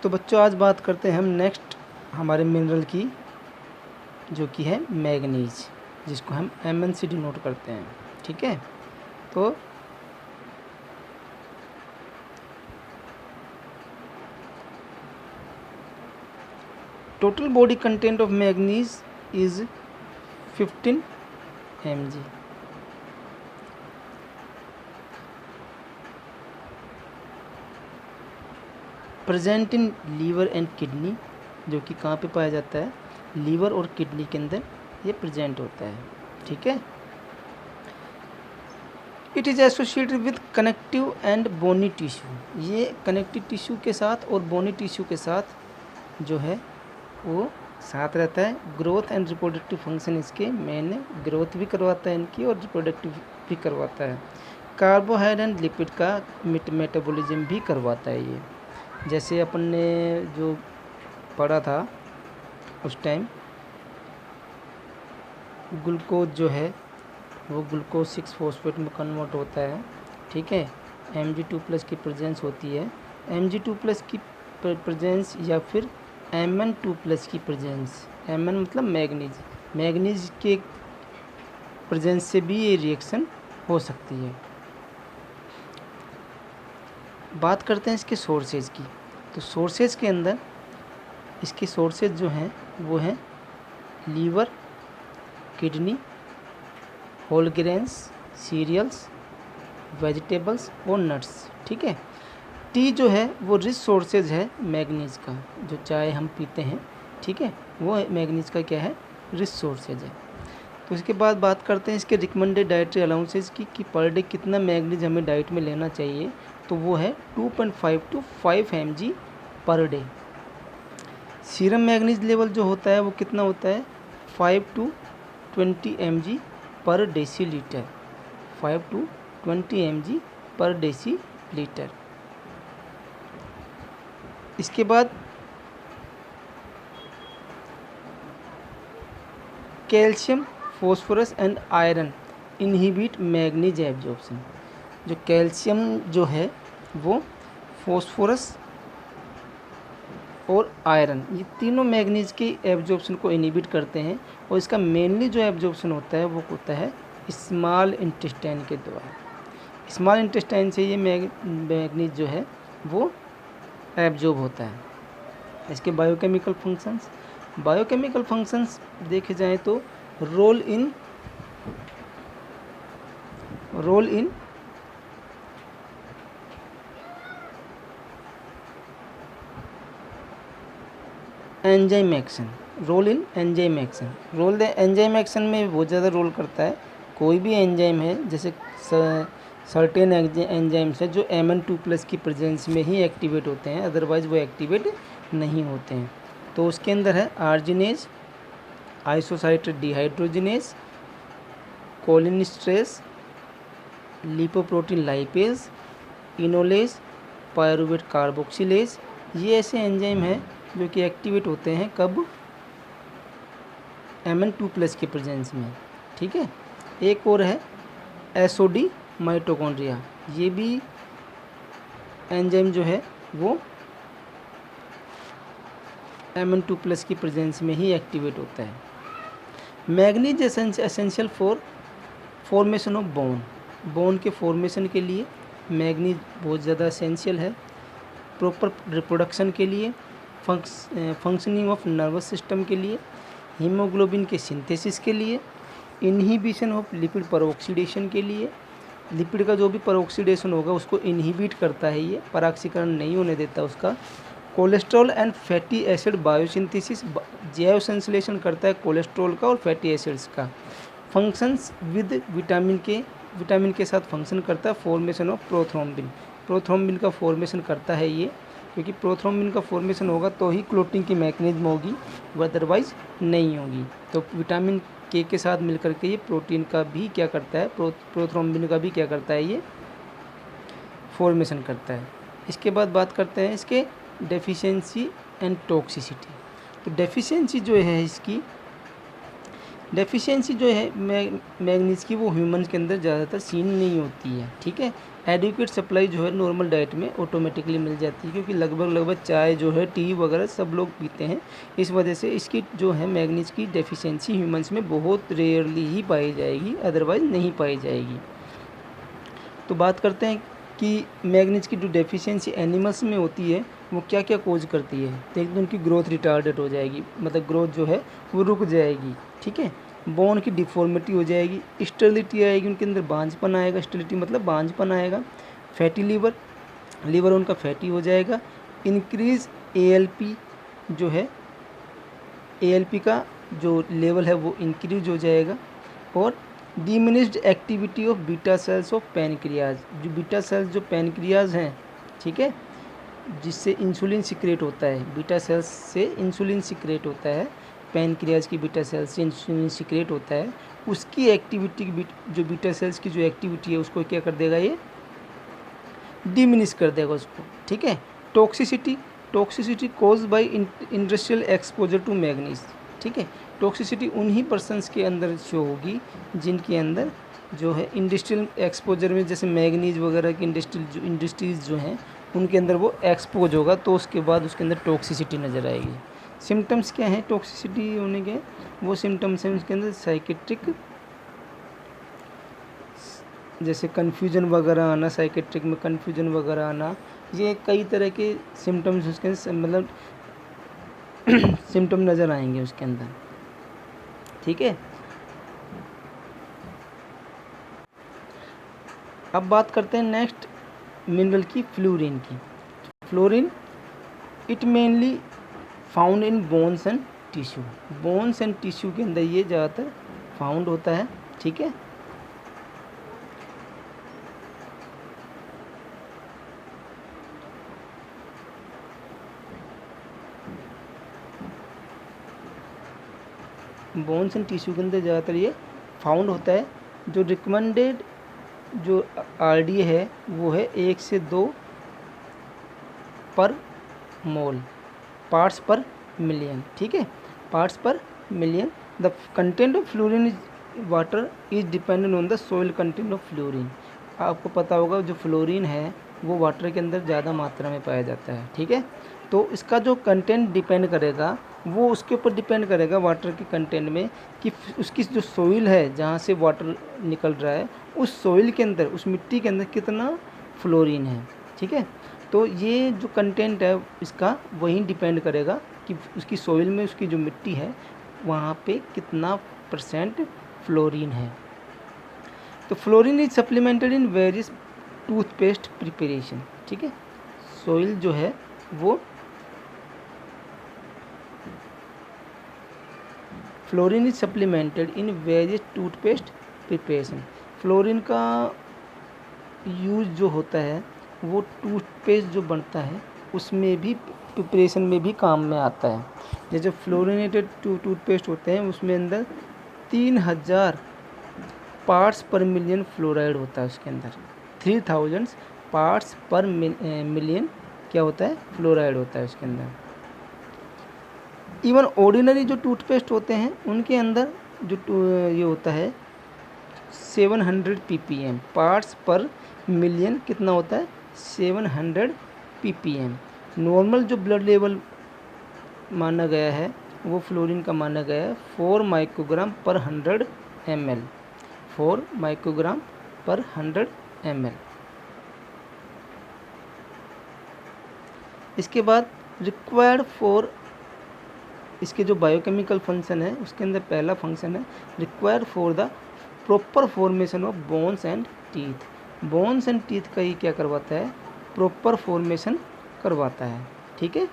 तो बच्चों आज बात करते हैं हम नेक्स्ट हमारे मिनरल की, जो कि है मैग्नीज, जिसको हम Mn से डिनोट करते हैं। ठीक है, तो total body content of manganese is 15 mg। Present in liver and kidney, जो कि कहाँ पे पाया जाता है, लीवर और किडनी के अंदर ये प्रेजेंट होता है। ठीक है, it is associated with connective and bony tissue. ये कनेक्टिव टिश्यू के साथ और बोनी टिश्यू के साथ जो है वो साथ रहता है। ग्रोथ एंड रिप्रोडक्टिव फंक्शन इसके मेन है, ग्रोथ भी करवाता है इनकी और रिप्रोडक्टिव भी करवाता है। कार्बोहाइड्रेट एंड लिपिड का मेटाबॉलिज्म भी करवाता है ये। जैसे अपन ने जो पढ़ा था उस टाइम, ग्लूकोज जो है वो ग्लूकोज 6 फॉस्फेट में कन्वर्ट होता है। ठीक है, Mg2+ की प्रेजेंस होती है। Mg2+ की प्रेजेंस या फिर Mn2+ की प्रेजेंस, Mn मतलब मैग्नीज, मैग्नीज के प्रेजेंस से भी ये रिएक्शन हो सकती है। बात करते हैं इसके सोर्सेज की। तो सोर्सेज के अंदर इसके सोर्सेज जो हैं वो हैं liver, kidney, whole grains, cereals, vegetables और नट्स। ठीक है, टी जो है वो रिच सोर्सेज है मैग्नीज का, जो चाय हम पीते हैं, ठीक है, वो मैग्नीज का क्या है, रिच सोर्सेज है। तो इसके बाद बात करते हैं इसके रिकमेंडेड डाइटरी अलाउंसेज की, कि पर डे कितना मैग्नीज हमें डाइट में लेना चाहिए। तो वो है 2.5 to 5 mg per day. Serum manganese level जो होता है वो कितना होता है, 5 to 20 mg पर डेसीलीटर, 5 to 20 mg पर डेसीलीटर। इसके बाद calcium, phosphorus and iron inhibit manganese absorption. जो कैल्शियम जो है वो फॉस्फोरस और आयरन, ये तीनों मैग्नीज की एब्जॉर्प्शन को इनहिबिट करते हैं। और इसका मेनली जो एब्जॉर्प्शन होता है वो होता है स्मॉल इंटेस्टाइन के द्वारा। स्मॉल इंटेस्टाइन से ये मैग्नीज जो है वो एब्जॉर्ब होता है। इसके बायोकेमिकल फंक्शंस, बायोकेमिकल फंक्शंस देखे जाएँ तो role in enzyme action, role in enzyme action, role the enzyme action में बहुत ज़्यादा रोल करता है। कोई भी एंजाइम है, जैसे सर्टेन एंजाइम्स है जो Mn2+ की प्रेजेंस में ही एक्टिवेट होते हैं, अदरवाइज वो एक्टिवेट नहीं होते हैं। तो उसके अंदर है arginase, isocitrate dehydrogenase, cholinesterase, lipoprotein lipase, enolase, pyruvate carboxylase. ये ऐसे एंजाइम हैं जो कि एक्टिवेट होते हैं कब, Mn2+ की प्रेजेंस में। ठीक है, एक और है एसओडी माइटोकॉन्ड्रिया, ये भी एंजाइम जो है वो Mn2+ की प्रेजेंस में ही एक्टिवेट होता है। Manganese essential for formation of bone, bone के फॉर्मेशन के लिए मैग्नीज बहुत ज़्यादा एसेंशियल है। प्रॉपर रिप्रोडक्शन के लिए, फंक्शनिंग ऑफ नर्वस सिस्टम के लिए, हीमोग्लोबिन के सिंथेसिस के लिए, इनहिबिशन ऑफ लिपिड परऑक्सीडेशन के लिए। लिपिड का जो भी परऑक्सीडेशन होगा उसको इनहिबिट करता है ये, पराक्सीकरण नहीं होने देता उसका। Cholesterol and fatty acid biosynthesis, जैव संश्लेषण करता है कोलेस्ट्रॉल का और फैटी एसिड्स का। फंक्शंस विद विटामिन के साथ फंक्शन करता है। फॉर्मेशन ऑफ प्रोथ्रोम्बिन, प्रोथ्रोम्बिन का फॉर्मेशन करता है ये, क्योंकि प्रोथ्रोम्बिन का फॉर्मेशन होगा तो ही क्लोटिंग की मैकेनिज्म होगी, वो अदरवाइज नहीं होगी। तो विटामिन के साथ मिलकर के ये प्रोटीन का भी क्या करता है, प्रोथ्रोम्बिन का भी क्या करता है, ये फॉर्मेशन करता है। इसके बाद बात करते हैं इसके डेफिशिएंसी एंड टॉक्सिसिटी। तो डेफिशिएंसी जो है इसकी, डेफिशिएंसी जो है मैग्नीज की, वो ह्यूमन के अंदर ज़्यादातर सीन नहीं होती है। ठीक है, एडिक्वेट सप्लाई जो है नॉर्मल डाइट में ऑटोमेटिकली मिल जाती है, क्योंकि लगभग चाय जो है, टी वगैरह सब लोग पीते हैं। इस वजह से इसकी जो है मैग्नीज की डेफिशिएंसी ह्यूमंस में बहुत रेयरली ही पाई जाएगी, अदरवाइज़ नहीं पाई जाएगी। तो बात करते हैं कि मैग्नीज की जो डेफिशिएंसी एनिमल्स में होती है वो क्या क्या कोज करती है। तो एक तो उनकी ग्रोथ रिटार्डेड हो जाएगी, मतलब ग्रोथ जो है वो रुक जाएगी, ठीक है। बोन की डिफॉर्मिटी हो जाएगी, स्टेरिलिटी आएगी, उनके अंदर बांझपन आएगा, स्टेरिलिटी मतलब बांझपन आएगा। फैटी लीवर, लीवर उनका फैटी हो जाएगा। इंक्रीज ALP जो है, ALP का जो लेवल है वो इंक्रीज हो जाएगा। और diminished activity of beta cells of pancreas, जो बीटा सेल्स जो पैनक्रियाज हैं, ठीक है, जिससे इंसुलिन सिक्रेट होता है, बीटा सेल्स से इंसुलिन सिक्रेट होता है, पैनक्रियाज की बीटा सेल्स से इंसुलिन सिक्रेट होता है, उसकी एक्टिविटी जो बीटा सेल्स की जो एक्टिविटी है उसको क्या कर देगा, ये डिमिनिश कर देगा उसको, ठीक है। Toxicity, toxicity cause by industrial exposure to manganese, ठीक है। टॉक्सिसिटी उन्हीं पर्सन्स के अंदर शो होगी जिनके अंदर जो है इंडस्ट्रियल एक्सपोजर में, जैसे मैग्नीज वगैरह की इंडस्ट्रीज़ जो हैं उनके अंदर वो एक्सपोज होगा, तो उसके बाद उसके अंदर टॉक्सिसिटी नज़र आएगी। सिम्टम्स क्या हैं टॉक्सिसिटी होने के, वो सिम्टम्स हैं उसके अंदर साइकेट्रिक, जैसे कन्फ्यूजन वगैरह आना, साइकेट्रिक में कन्फ्यूजन वगैरह आना, ये कई तरह के सिम्टम्स उसके मतलब सिम्टम नज़र आएंगे उसके अंदर, ठीक है। अब बात करते हैं नेक्स्ट मिनरल की, फ्लोरीन की। Fluorine it mainly found in bones and tissue, bones and tissue के अंदर ये ज़्यादातर फाउंड होता है, ठीक है। बोन्स एंड टिश्यू के अंदर ज़्यादातर ये फाउंड होता है। जो रिकमेंडेड जो RDA है वो है 1 से 2 पर मोल, पार्ट्स पर मिलियन, ठीक है, पार्ट्स पर million. The content of fluorine is water is dependent on the soil content of fluorine. आपको पता होगा जो फ्लोरीन है वो वाटर के अंदर ज़्यादा मात्रा में पाया जाता है, ठीक है। तो इसका जो कंटेंट डिपेंड करेगा वो उसके ऊपर डिपेंड करेगा वाटर के कंटेंट में, कि उसकी जो सॉइल है जहाँ से वाटर निकल रहा है उस सॉइल के अंदर, उस मिट्टी के अंदर कितना फ्लोरीन है, ठीक है। तो ये जो कंटेंट है इसका वही डिपेंड करेगा कि उसकी सॉइल में, उसकी जो मिट्टी है वहाँ पे कितना % फ्लोरीन है। तो fluorine is supplemented in various toothpaste preparation, ठीक है। सॉइल जो है वो fluorine is supplemented in various toothpaste preparation. Fluorine का यूज़ जो होता है वो टूथपेस्ट जो बनता है उसमें भी, प्रिपरेशन में भी काम में आता है। जैसे फ्लोरिनेटेड टूथपेस्ट होते हैं उसमें अंदर 3000 पार्ट्स पर मिलियन फ्लोराइड होता है, उसके अंदर 3000 पार्ट्स पर मिलियन क्या होता है, फ्लोराइड होता है उसके अंदर। इवन ऑर्डिनरी जो टूथपेस्ट होते हैं उनके अंदर जो ये होता है 700 ppm पार्ट्स पर मिलियन, कितना होता है 700 ppm। नॉर्मल जो ब्लड लेवल माना गया है वो फ्लोरीन का माना गया है 4 माइक्रोग्राम पर 100 ml, 4 माइक्रोग्राम पर 100 ml। इसके बाद रिक्वायर्ड फॉर, इसके जो बायोकेमिकल फंक्शन है उसके अंदर पहला फंक्शन है required for the proper formation of bones and teeth. Bones and teeth का ये क्या करवाता है, प्रॉपर फॉर्मेशन करवाता है, ठीक है।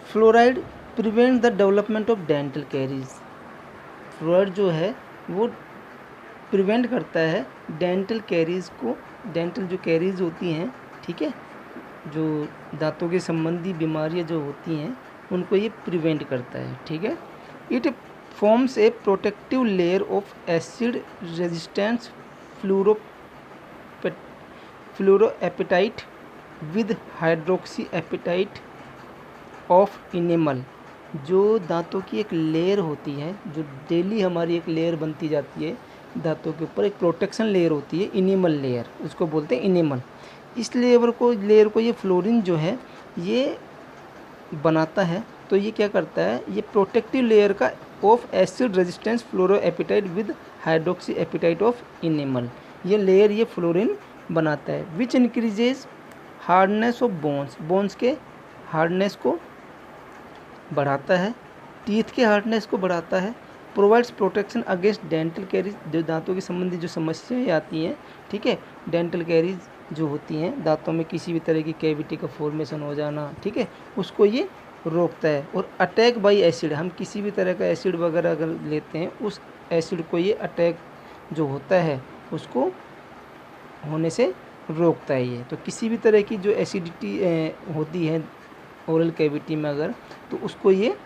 Fluoride prevent the development of dental caries. Fluoride जो है वो प्रिवेंट करता है डेंटल कैरीज को, डेंटल जो कैरीज होती हैं, ठीक है, जो दांतों के संबंधी बीमारियां जो होती हैं उनको ये प्रिवेंट करता है, ठीक है। It forms a protective layer of acid resistance fluoroapatite with hydroxy apatite of enamel जो दांतों की एक लेयर होती है, जो डेली हमारी एक लेयर बनती जाती है दांतों के ऊपर, एक प्रोटेक्शन लेयर होती है, इनेमल लेयर उसको बोलते हैं, इनेमल। इस लेयर को ये फ्लोरीन जो है ये बनाता है। तो ये क्या करता है, ये प्रोटेक्टिव लेयर का of acid resistance fluoro appetite with hydroxy appetite of enamel, ये लेयर ये फ्लोरीन बनाता है। विच increases hardness of bones, bones के हार्डनेस को बढ़ाता है, टीथ के हार्डनेस को बढ़ाता है। Provides protection against dental caries, जो दांतों के संबंधी जो समस्याएं आती हैं, ठीक है, डेंटल कैरीज जो होती हैं, दांतों में किसी भी तरह की कैविटी का फॉर्मेशन हो जाना, ठीक है, उसको ये रोकता है। और अटैक बाई एसिड, हम किसी भी तरह का एसिड वगैरह अगर लेते हैं, उस एसिड को ये अटैक जो होता है उसको होने से रोकता है ये। तो किसी भी तरह की जो एसिडिटी होती है ओरल कैविटी में अगर, तो उसको ये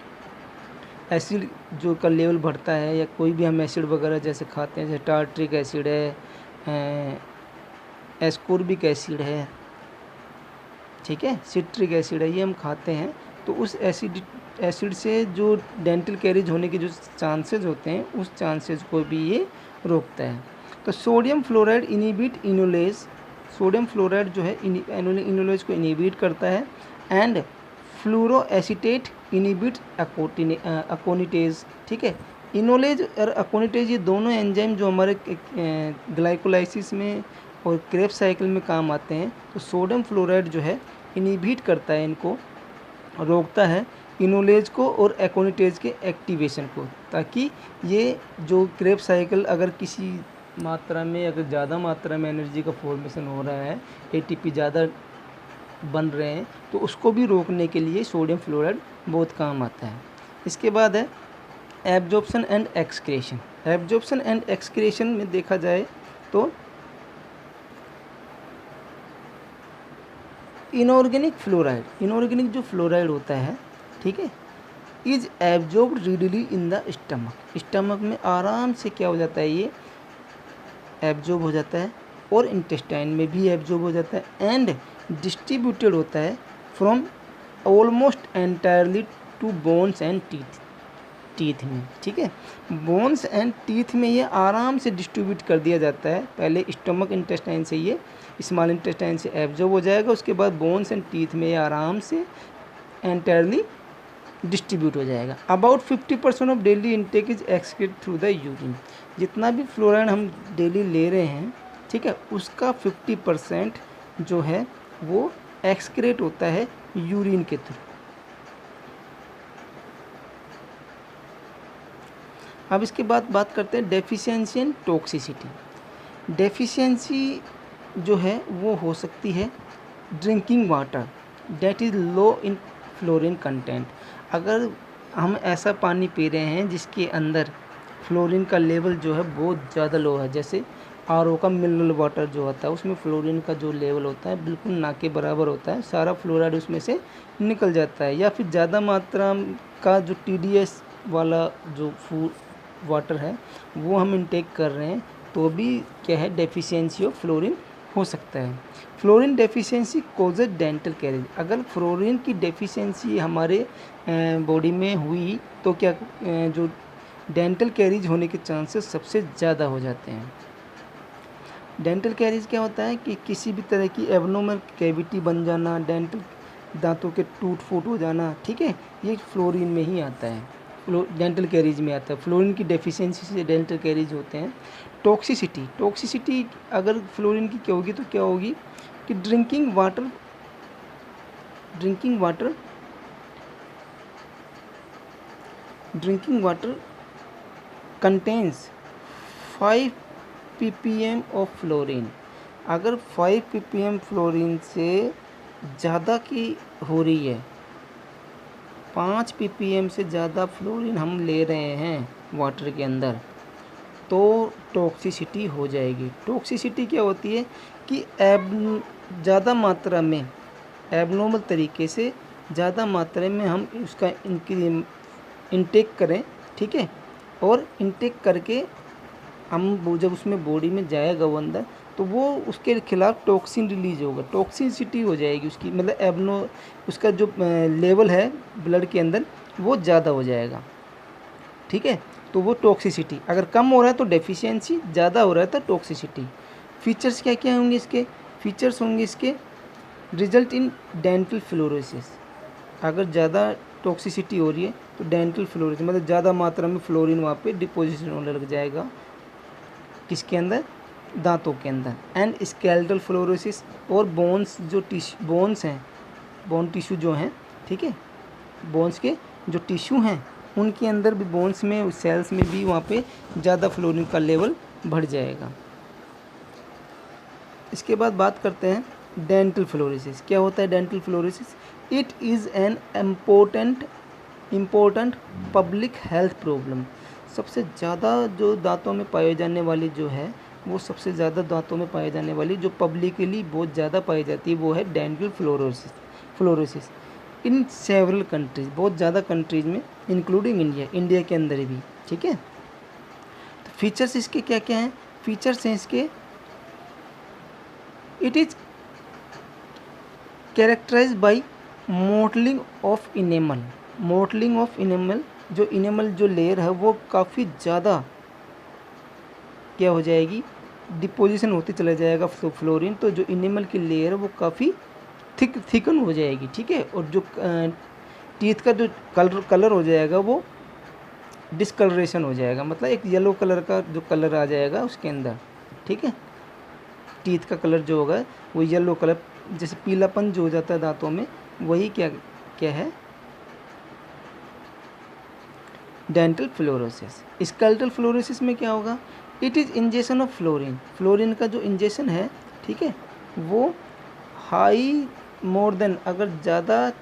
एसिड जो का लेवल बढ़ता है, या कोई भी हम एसिड वगैरह जैसे खाते हैं, जैसे टार्ट्रिक एसिड है, एस्कोर्बिक एसिड है, ठीक है, सिट्रिक एसिड है, ये हम खाते हैं, तो उस एसिड से जो डेंटल कैरीज होने के जो चांसेस होते हैं, उस चांसेस को भी ये रोकता है। तो sodium fluoride inhibit enolase, sodium fluoride जो है इनोलेज को इनिबिट करता है। एंड फ्लूरो एसीटेट इनिबिट अकोनिटेज, ठीक है, इनोलेज और अकोनिटेज ये दोनों एंजाइम जो हमारे ग्लाइकोलाइसिस में और क्रेब्स साइकिल में काम आते हैं। तो सोडियम फ्लोराइड जो है इनिबिट करता है, इनको रोकता है, इनोलेज को और एकोनिटेज के एक्टिवेशन को, ताकि ये जो क्रेब्स साइकिल अगर किसी मात्रा में, अगर ज़्यादा मात्रा में एनर्जी का फॉर्मेशन हो रहा है, एटीपी ज़्यादा बन रहे हैं, तो उसको भी रोकने के लिए सोडियम फ्लोराइड बहुत काम आता है। इसके बाद है absorption and excretion. Absorption and excretion में देखा जाए तो इनऑर्गेनिक फ्लोराइड, इनऑर्गेनिक जो फ्लोराइड होता है, ठीक है, is absorbed readily in the stomach, stomach में आराम से क्या हो जाता है, ये एब्जॉर्ब हो जाता है, और इंटेस्टाइन में भी एब्जॉर्ब हो जाता है। एंड डिस्ट्रीब्यूटेड होता है from almost entirely to bones and teeth में, ठीक है, बोन्स एंड टीथ में ये आराम से डिस्ट्रीब्यूट कर दिया जाता है। पहले स्टमक इंटेस्टाइन से ये स्मॉल इंटेस्टाइन से एब्जॉर्ब हो जाएगा, उसके बाद बोन्स एंड टीथ में ये आराम से एंटायरली डिस्ट्रीब्यूट हो जाएगा। About 50% of daily intake is excrete through the urine, जितना भी फ्लोराइड हम डेली ले रहे हैं, ठीक है, उसका 50% जो है वो एक्सक्रेट होता है यूरिन के थ्रू। अब इसके बाद बात करते हैं डेफिशिएंसी एंड टॉक्सिसिटी। डेफिशिएंसी जो है वो हो सकती है drinking water that is low in fluorine content. अगर हम ऐसा पानी पी रहे हैं जिसके अंदर फ्लोरीन का लेवल जो है बहुत ज़्यादा लो है, जैसे आरओ का मिनरल वाटर जो होता है, उसमें फ्लोरीन का जो लेवल होता है बिल्कुल ना के बराबर होता है, सारा फ्लोराइड उसमें से निकल जाता है। या फिर ज़्यादा मात्रा का जो टीडीएस वाला जो वाटर है वो हम इंटेक कर रहे हैं, तो भी क्या है, डेफिशिएंसी ऑफ फ्लोरीन हो सकता है। Fluorine deficiency causes dental caries, अगर फ्लोरीन की डेफिशिएंसी हमारे बॉडी में हुई तो क्या जो डेंटल कैरीज होने के चांसेस सबसे ज़्यादा हो जाते हैं। डेंटल कैरीज क्या होता है कि किसी भी तरह की एबनॉर्मल कैविटी बन जाना, डेंटल दांतों के टूट फूट हो जाना, ठीक है, ये फ्लोरीन में ही आता है, डेंटल कैरीज में आता है। फ्लोरीन की डेफिशिएंसी से डेंटल कैरीज होते हैं। टॉक्सिसिटी, टॉक्सिसिटी अगर फ्लोरीन की क्या होगी तो क्या होगी कि drinking water contains 5 ppm of fluorine. अगर 5 ppm फ्लोरीन से ज़्यादा की हो रही है, 5 ppm से ज़्यादा फ्लोरीन हम ले रहे हैं वाटर के अंदर, तो टॉक्सिसिटी हो जाएगी। टॉक्सिसिटी क्या होती है कि ज़्यादा मात्रा में, एबनॉर्मल तरीके से ज़्यादा मात्रा में हम उसका इंटेक करें, ठीक है, और इंटेक करके हम जब उसमें बॉडी में जाएगा वो अंदर, तो वो उसके खिलाफ टॉक्सिन रिलीज होगा, टॉक्सिसिटी हो जाएगी उसकी, मतलब उसका जो लेवल है ब्लड के अंदर वो ज़्यादा हो जाएगा, ठीक है। तो वो टॉक्सिसिटी, अगर कम हो रहा है तो डेफिशिएंसी, ज़्यादा हो रहा है तो टॉक्सिसिटी। फीचर्स क्या क्या होंगे इसके? फीचर्स होंगे इसके रिजल्ट इन डेंटल फ्लोरोसिस, अगर ज़्यादा टॉक्सिसिटी हो रही है तो डेंटल फ्लोरोसिस मतलब ज़्यादा मात्रा में फ्लोरीन वहाँ पे डिपोजिशन होने लग जाएगा, किसके अंदर? दांतों के अंदर। एंड स्केलेटल फ्लोरोसिस, और बोन्स जो बोन्स हैं, बोन टिश्यू जो हैं, ठीक है, बोन्स के जो टिश्यू हैं उनके अंदर भी, बोन्स में, सेल्स में भी वहाँ पे ज़्यादा फ्लोरीन का लेवल बढ़ जाएगा। इसके बाद बात करते हैं डेंटल फ्लोरोसिस। क्या होता है dental fluorosis? It is an important public health problem. सबसे ज़्यादा जो दांतों में पाए जाने वाली जो है, वो सबसे ज़्यादा दांतों में पाए जाने वाली जो पब्लिकली बहुत ज़्यादा पाई जाती है वो है dental fluorosis in several countries, बहुत ज़्यादा कंट्रीज़ में, इंक्लूडिंग इंडिया के अंदर भी, ठीक है। तो फीचर्स इसके क्या क्या हैं? फीचर्स हैं इसके, it is characterize by mottling of enamel. Mottling of enamel, जो इनेमल जो लेयर है वो काफ़ी ज़्यादा क्या हो जाएगी? डिपोजिशन होते चला जाएगा फ्लोरीन, तो जो इनेमल की लेयर है वो काफ़ी थिकन हो जाएगी, ठीक है। और जो टीथ का जो कलर हो जाएगा वो डिस्कलरेशन हो जाएगा, मतलब एक येलो कलर का जो कलर आ जाएगा उसके अंदर, ठीक है। टीथ का कलर जो होगा वो येलो कलर, जैसे पीलापन जो हो जाता है दांतों में, वही क्या क्या है? Dental fluorosis. स्केलेटल फ्लोरोसिस में क्या होगा? It is injection of fluorine. Fluorine का जो इंजेक्शन है, ठीक है, वो हाई मोर देन, अगर ज़्यादा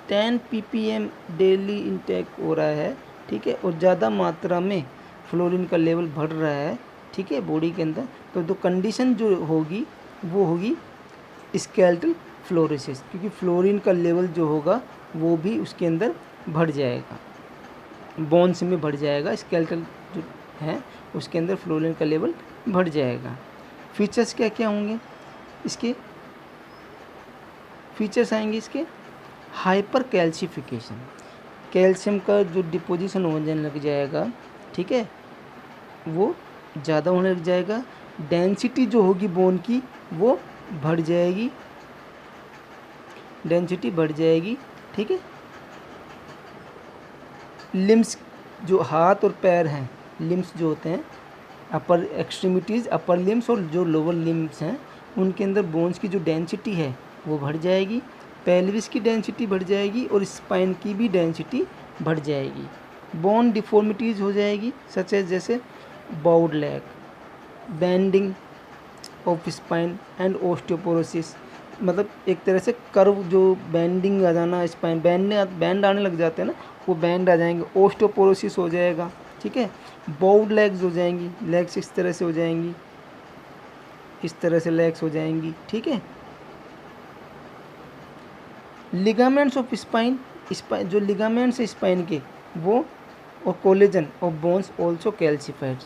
10 ppm डेली इंटेक हो रहा है, ठीक है, और ज़्यादा मात्रा में फ्लोरीन का लेवल बढ़ रहा है, ठीक है, बॉडी के अंदर, तो कंडीशन जो होगी वो होगी स्केलेटल फ्लोरोसिस, क्योंकि फ्लोरीन का लेवल जो होगा वो भी उसके अंदर बढ़ जाएगा, बोन्स में बढ़ जाएगा, स्केलेटल जो है उसके अंदर फ्लोरीन का लेवल बढ़ जाएगा। फीचर्स क्या क्या होंगे इसके? फीचर्स आएंगे इसके हाइपर कैल्शिफिकेशन, कैल्शियम का जो डिपोजिशन होने लग जाएगा, ठीक है, वो ज़्यादा होने लग जाएगा। डेंसिटी जो होगी बोन की वो बढ़ जाएगी, डेंसिटी बढ़ जाएगी, ठीक है। लिम्स, जो हाथ और पैर हैं, लिम्स जो होते हैं, अपर एक्सट्रीमिटीज़, अपर लिम्स और जो लोअर लिम्स हैं, उनके अंदर बोन्स की जो डेंसिटी है वो बढ़ जाएगी, पेल्विस की डेंसिटी बढ़ जाएगी और स्पाइन की भी डेंसिटी बढ़ जाएगी। बोन डिफॉर्मिटीज़ हो जाएगी, सच एज जैसे bowed leg, bending of spine and osteoporosis, मतलब एक तरह से कर्व जो बेंडिंग आ जाना, स्पाइन बैंड आने लग जाते हैं ना, वो बैंड आ जाएंगे। ओस्टियोपोरोसिस हो जाएगा, ठीक है। बाउड लेग्स हो जाएंगी, लेग्स इस तरह से हो जाएंगी, इस तरह से लेग्स हो जाएंगी, ठीक है। लिगामेंट्स ऑफ स्पाइन, जो लिगामेंट्स है स्पाइन के वो, और collagen of bones also calcified,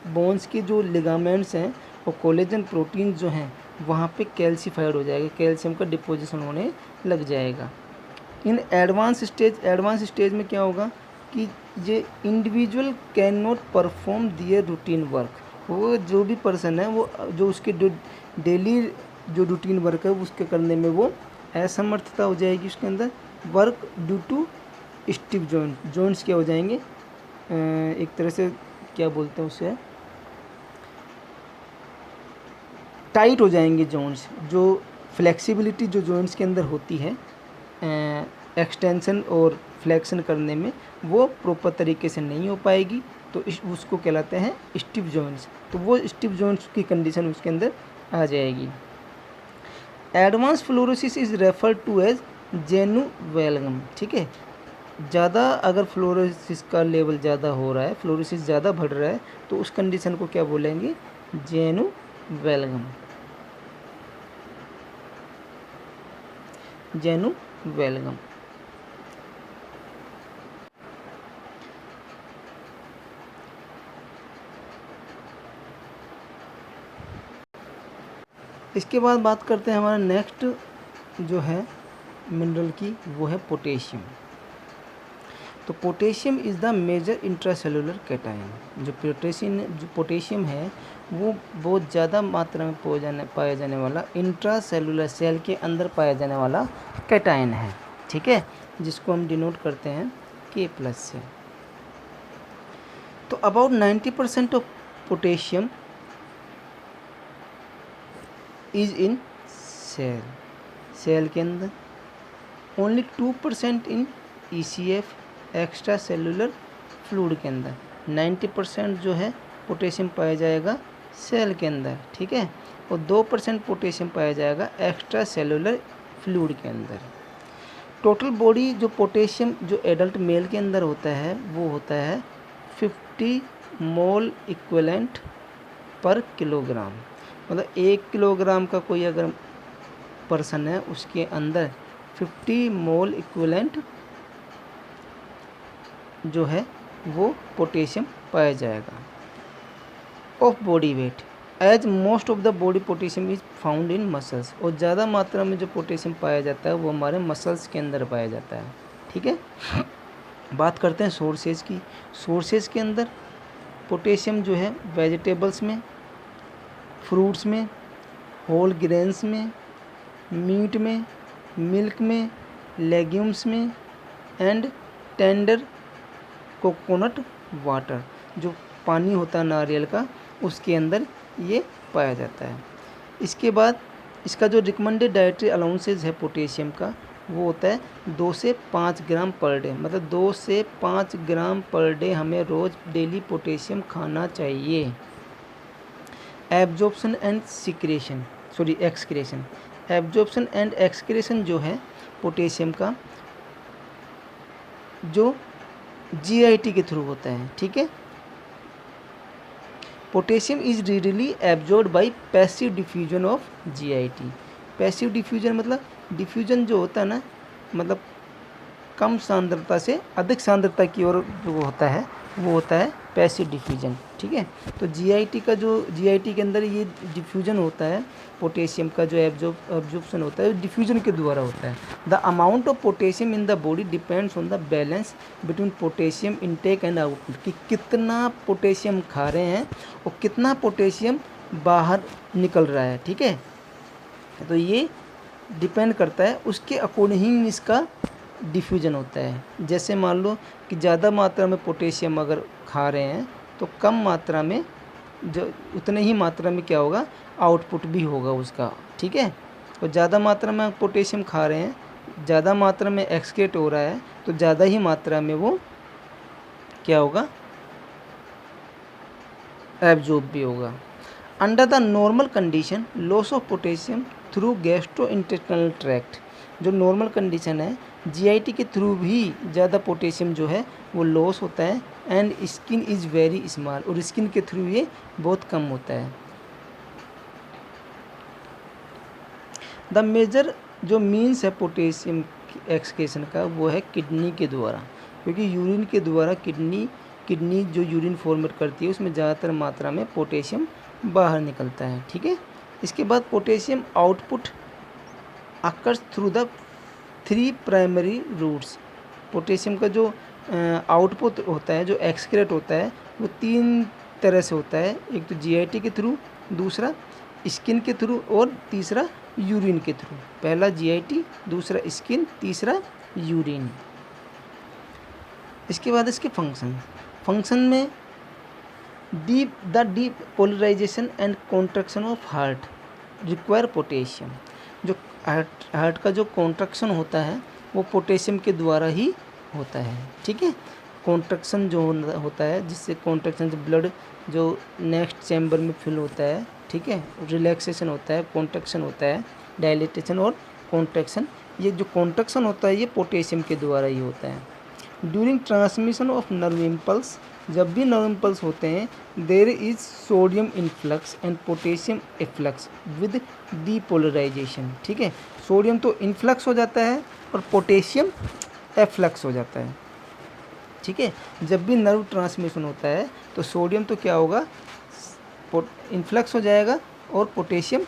bones की जो लिगामेंट्स हैं और कोलेजन प्रोटीन जो हैं वहाँ पे कैल्सिफाइड हो जाएगा, कैल्शियम का डिपोजिशन होने लग जाएगा। इन एडवांस स्टेज में क्या होगा कि ये individual can not perform their routine work, वो जो भी पर्सन है वो जो उसके डेली जो रूटीन वर्क है उसके करने में वो असमर्थता हो जाएगी उसके अंदर। Work due to stiff joints क्या हो जाएंगे, एक तरह से क्या बोलते हैं उसे, टाइट हो जाएंगे जॉइंट्स, जो फ्लेक्सिबिलिटी जो जॉइंट्स के अंदर होती है एक्सटेंशन और फ्लेक्शन करने में, वो प्रॉपर तरीके से नहीं हो पाएगी, तो उसको कहलाते हैं स्टिफ जॉइंट्स, तो वो स्टिफ जॉइंट्स की कंडीशन उसके अंदर आ जाएगी। Advance fluorosis is refer to as genu valgum, ठीक है। ज़्यादा अगर फ्लोरोसिस का लेवल ज़्यादा हो रहा है, फ्लोरोसिस ज़्यादा बढ़ रहा है, तो उस कंडीशन को क्या बोलेंगे? जेनुवेलगम, जेनुवेलगम। इसके बाद बात करते हैं हमारा नेक्स्ट जो है मिनरल की, वो है पोटेशियम। तो potassium is the major intracellular cation. जो पोटेशियम है वो बहुत ज़्यादा मात्रा में पाया जाने वाला इंट्रासेलुलर सेल के अंदर पाया जाने वाला कैटायन है, ठीक है, जिसको हम डिनोट करते हैं K+ से। तो about 90% of potassium is in cell के अंदर, only 2% in ECF extra cellular fluid के अंदर। 90% जो है पोटेशियम पाया जाएगा सेल के अंदर, ठीक है, और 2% पोटेशियम पाया जाएगा एक्स्ट्रा सेलुलर फ्लूइड के अंदर। टोटल बॉडी जो पोटेशियम जो एडल्ट मेल के अंदर होता है वो होता है 50 मोल इक्विवेलेंट पर किलोग्राम। मतलब 1 किलोग्राम का कोई अगर पर्सन है उसके अंदर 50 मोल इक्विवेलेंट जो है वो पोटेशियम पाया जाएगा। Of body weight, as most of the body potassium is found in muscles, और ज़्यादा मात्रा में जो पोटेशियम पाया जाता है वो हमारे मसल्स के अंदर पाया जाता है, ठीक है। बात करते हैं सोर्सेज की। सोर्सेज के अंदर पोटेशियम जो है वेजिटेबल्स में, फ्रूट्स में, होल ग्रेन्स में, मीट में, मिल्क में, लेग्यूम्स में एंड टेंडर कोकोनट वाटर, जो पानी होता है नारियल का उसके अंदर ये पाया जाता है। इसके बाद इसका जो रिकमेंडेड डाइटरी अलाउंसेस है पोटेशियम का वो होता है 2 से 5 ग्राम पर डे। मतलब 2 से 5 ग्राम पर डे हमें रोज़ डेली पोटेशियम खाना चाहिए। Absorption and excretion, absorption and excretion जो है पोटेशियम का जो GIT के थ्रू होता है, ठीक है। Potassium is readily absorbed bye passive diffusion of GIT। Passive diffusion मतलब डिफ्यूजन जो होता है ना, मतलब कम सांद्रता से अधिक सांद्रता की ओर जो होता है वो होता है पैसिव डिफ्यूजन, ठीक है। तो GIT के अंदर ये डिफ्यूजन होता है पोटेशियम का, जो एब्जॉर्प्शन होता है डिफ्यूजन के द्वारा होता है। The amount of potassium in the body depends on the balance between potassium intake and output, कि कितना पोटेशियम खा रहे हैं और कितना पोटेशियम बाहर निकल रहा है, ठीक है। तो ये डिपेंड करता है, उसके अकॉर्डिंग इसका डिफ्यूजन होता है। जैसे मान लो कि ज़्यादा मात्रा में पोटेशियम अगर खा रहे हैं तो कम मात्रा में जो उतने ही मात्रा में क्या होगा आउटपुट भी होगा उसका, ठीक है। और ज़्यादा मात्रा में पोटेशियम खा रहे हैं, ज़्यादा मात्रा में एक्सक्रीट हो रहा है तो ज़्यादा ही मात्रा में वो क्या होगा एब्जॉर्ब भी होगा। Under the normal condition loss of potassium through gastrointestinal tract, जो नॉर्मल कंडीशन है GIT के थ्रू भी ज़्यादा पोटेशियम जो है वो लॉस होता है। And skin is very small, और स्किन के थ्रू ये बहुत कम होता है। द मेजर जो मीन्स है पोटेशियम एक्सक्रीशन का वो है किडनी के द्वारा, क्योंकि यूरिन के द्वारा किडनी जो यूरिन फॉर्मेट करती है उसमें ज़्यादातर मात्रा में पोटेशियम बाहर निकलता है, ठीक है। इसके बाद potassium output occurs through the 3 primary routes. Potassium का जो आउटपुट होता है, जो एक्सक्रेट होता है, वो 3 तरह से होता है। एक तो GIT के थ्रू, दूसरा स्किन के थ्रू और तीसरा यूरिन के थ्रू। पहला GIT, दूसरा स्किन, तीसरा यूरिन। इसके बाद इसके फंक्शन में depolarization and contraction of heart require potassium. जो हार्ट का जो कॉन्ट्रैक्शन होता है वो पोटेशियम के द्वारा ही होता है, ठीक है। कॉन्ट्रैक्शन जो होता है, जिससे कॉन्ट्रैक्शन से ब्लड जो नेक्स्ट चैम्बर में फिल होता है, ठीक है, रिलैक्सेशन होता है, कॉन्ट्रैक्शन होता है, डायलेटेशन और कॉन्ट्रैक्शन। ये जो कॉन्ट्रैक्शन होता है ये पोटेशियम के द्वारा ही होता है। During transmission of nerve impulse, जब भी नर्व इम्पल्स होते हैं there is sodium influx and potassium efflux with depolarization, ठीक है। सोडियम तो इनफ्लक्स हो जाता है और पोटेशियम एफ्लक्स हो जाता है, ठीक है। जब भी नर्व ट्रांसमिशन होता है तो सोडियम तो क्या होगा इनफ्लक्स हो जाएगा और पोटेशियम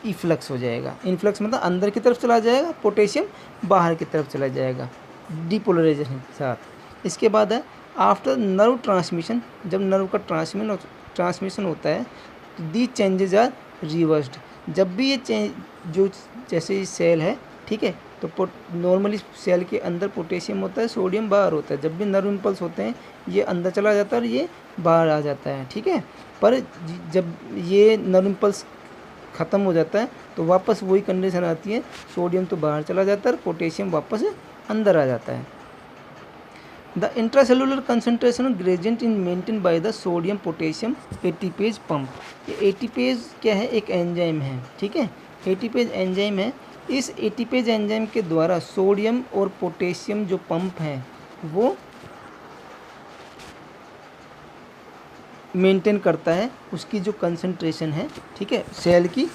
इफ्लक्स हो जाएगा। इनफ्लक्स मतलब अंदर की तरफ चला जाएगा, पोटेशियम बाहर की तरफ चला जाएगा डीपोलराइजेशन के साथ। इसके बाद है आफ्टर नर्व ट्रांसमिशन, जब नर्व का ट्रांसमिशन होता है तो दी चेंजेज आर रिवर्स्ड। जब भी ये चेंज जो जैसे सेल है, ठीक है, तो नॉर्मली सेल के अंदर पोटेशियम होता है, सोडियम बाहर होता है। जब भी नर्व इम्पल्स होते हैं ये अंदर चला जाता है और ये बाहर आ जाता है, ठीक है। पर जब ये नर्व इम्पल्स ख़त्म हो जाता है तो वापस वही कंडीशन आती है, सोडियम तो बाहर चला जाता है और पोटेशियम वापस अंदर आ जाता है। The intracellular concentration gradient is maintain by the sodium potassium ATPase pump. ये एटीपेज क्या है, एक एंजाइम है, ठीक है, एटीपेज एंजाइम है। इस एटीपेज एंजाइम के द्वारा सोडियम और पोटेशियम जो पंप है वो मेंटेन करता है उसकी जो कंसंट्रेशन है, ठीक है, सेल की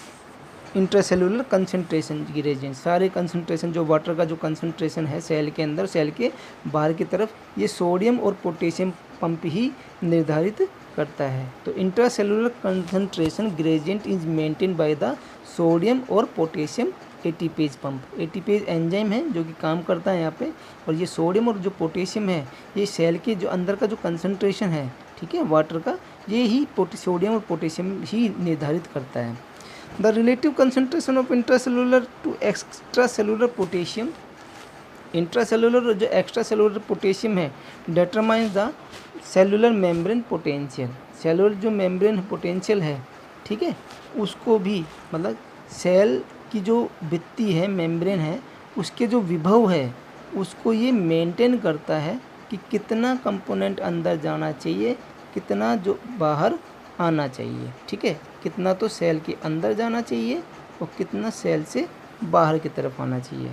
इंट्रासेलुलर कंसंट्रेशन ग्रेडियंट, सारे कंसंट्रेशन जो वाटर का जो कंसंट्रेशन है सेल के अंदर, सेल के बाहर की तरफ, ये सोडियम और पोटेशियम पंप ही निर्धारित करता है। तो intracellular concentration gradient is maintain by the sodium और potassium ATPase pump. ATPase enzyme है जो कि काम करता है यहाँ पे, और ये सोडियम और जो पोटेशियम है ये सेल के जो अंदर का जो कंसंट्रेशन है, ठीक है, वाटर का, ये ही सोडियम और पोटेशियम ही निर्धारित करता है। The relative concentration of intracellular to extra cellular potassium, intracellular जो एक्स्ट्रा सेलुलर पोटेशियम है determines the cellular membrane potential. Cellular जो मेम्ब्रेन पोटेंशियल है, ठीक है, उसको भी मतलब सेल की जो भित्ति है, मेम्ब्रेन है, उसके जो विभव है उसको ये मेंटेन करता है कि कितना कंपोनेंट अंदर जाना चाहिए, कितना जो बाहर आना चाहिए, ठीक है, कितना तो सेल के अंदर जाना चाहिए और कितना सेल से बाहर की तरफ आना चाहिए।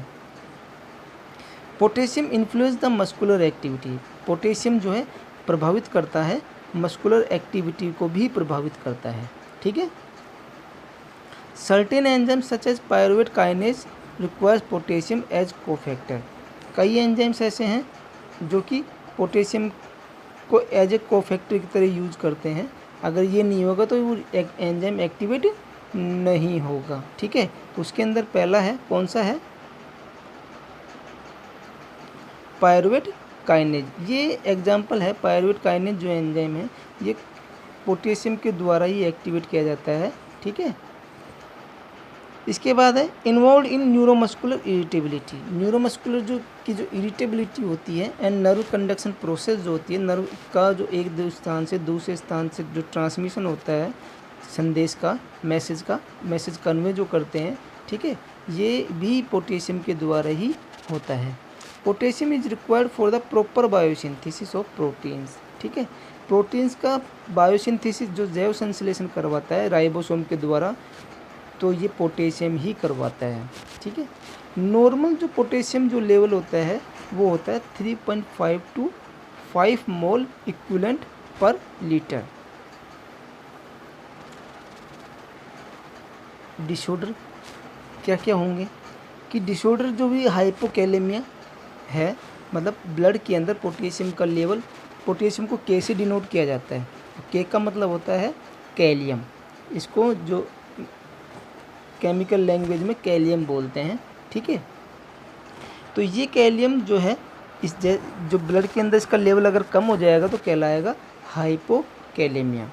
Potassium influence the muscular activity, potassium जो है प्रभावित करता है मस्कुलर एक्टिविटी को भी प्रभावित करता है, ठीक है। Certain enzyme such as pyruvate kinase requires potassium as cofactor. कई एंजाइम्स ऐसे हैं जो कि पोटेशियम को एज ए कोफैक्टर की तरह यूज करते हैं। अगर ये नहीं होगा तो वो एंजाइम एक्टिवेट नहीं होगा, ठीक है। तो उसके अंदर पहला है, कौन सा है, पायरुवेट काइनेज। ये एग्जाम्पल है, पायरुवेट काइनेज जो एंजाइम है ये पोटेशियम के द्वारा ही एक्टिवेट किया जाता है, ठीक है। इसके बाद है involve in neuromuscular irritability. Neuromuscular जो इरिटेबिलिटी होती है एंड नर्व कंडक्शन प्रोसेस जो होती है, नर्व का जो एक स्थान से दूसरे स्थान से जो ट्रांसमिशन होता है संदेश का, मैसेज कन्वे जो करते हैं, ठीक है, ये भी पोटेशियम के द्वारा ही होता है। Potassium is required for the proper biosynthesis of proteins, ठीक है। प्रोटीन्स का बायोसिंथेसिस जो जैव संश्लेषण करवाता है राइबोसोम के द्वारा, तो ये पोटेशियम ही करवाता है, ठीक है। नॉर्मल जो पोटेशियम जो लेवल होता है वो होता है 3.5 to 5 मोल इक्विवेलेंट पर लीटर। डिसऑर्डर क्या क्या होंगे कि डिसऑर्डर जो भी हाइपोकैलेमिया है, मतलब ब्लड के अंदर पोटेशियम का लेवल, पोटेशियम को के से डिनोट किया जाता है, के का मतलब होता है कैलियम, इसको जो केमिकल लैंग्वेज में कैलियम बोलते हैं, ठीक है। तो ये कैलियम जो है इस जो ब्लड के अंदर इसका लेवल अगर कम हो जाएगा तो कहलाएगा हाइपोकैलेमिया।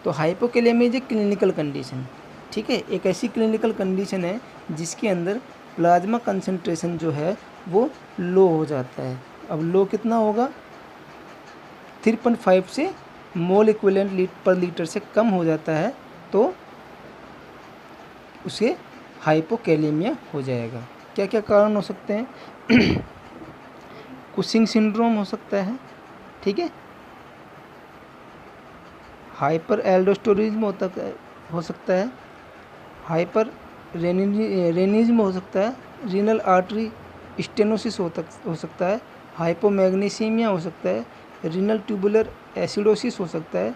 तो hypokalemia is a clinical condition, ठीक है, एक ऐसी क्लिनिकल कंडीशन है जिसके अंदर प्लाज्मा कंसंट्रेशन जो है वो लो हो जाता है। अब लो कितना होगा, 3.5 से मोल इक्विवेलेंट पर लीटर से कम हो जाता है तो उसे हाइपोकैलेमिया हो जाएगा। क्या क्या कारण हो सकते हैं कुशिंग सिंड्रोम हो सकता है, ठीक है, हाइपर एल्डोस्टेरोनिज्म हो सकता है, हाइपर रेनिज्म हो सकता है, रीनल आर्टरी स्टेनोसिस हो सकता है, हाइपोमैग्नीसीमिया हो सकता है, रीनल ट्यूबुलर एसिडोसिस हो सकता है,